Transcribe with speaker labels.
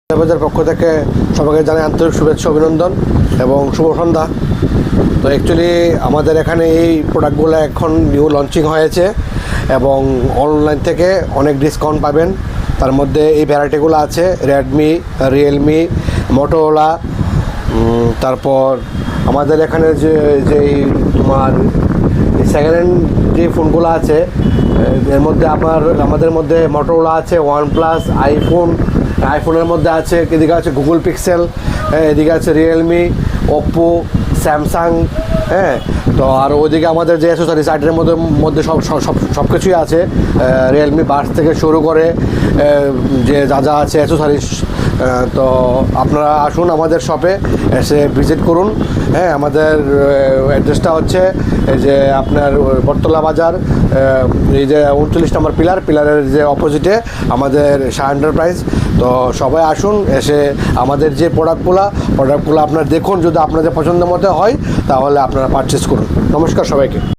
Speaker 1: বাজার পক্ষ থেকে সবাইকে জানাই আন্তরিক শুভেচ্ছা অভিনন্দন এবং শুভ সন্ধ্যা। তো অ্যাকচুয়ালি আমাদের এখানে এই প্রোডাক্টগুলো এখন নিউ লঞ্চিং হয়েছে এবং অনলাইন থেকে অনেক ডিসকাউন্ট পাবেন। তার মধ্যে এই ভ্যারাইটিগুলো আছে রেডমি, রিয়েলমি, মোটোরোলা, তারপর আমাদের এখানে যেই তোমার সেকেন্ড হ্যান্ড যে ফোনগুলো আছে এর মধ্যে আমাদের মধ্যে মোটোরোলা আছে, ওয়ানপ্লাস, আইফোনের মধ্যে আছে, এদিকে আছে গুগল পিক্সেল, এদিকে আছে রিয়েলমি, ওপ্পো, স্যামসাং, তো আর ওইদিকে আমাদের যে অ্যাসেসরিজ আইটেমের মধ্যে সব কিছুই আছে, রিয়েলমি বাডস থেকে শুরু করে যে যা আছে অ্যাসেসরিজ। তো আপনারা আসুন আমাদের শপে এসে ভিজিট করুন। আমাদের অ্যাড্রেসটা হচ্ছে এই যে আপনার বটতলা বাজার, এই যে 39 নম্বর পিলারের যে অপোজিটে আমাদের শাহ এন্টারপ্রাইজ। তো সবাই আসুন, এসে আমাদের যে প্রোডাক্টগুলো আপনারা দেখুন, যদি আপনাদের পছন্দ মতো হয় তাহলে আপনারা পারচেস করুন। নমস্কার সবাইকে।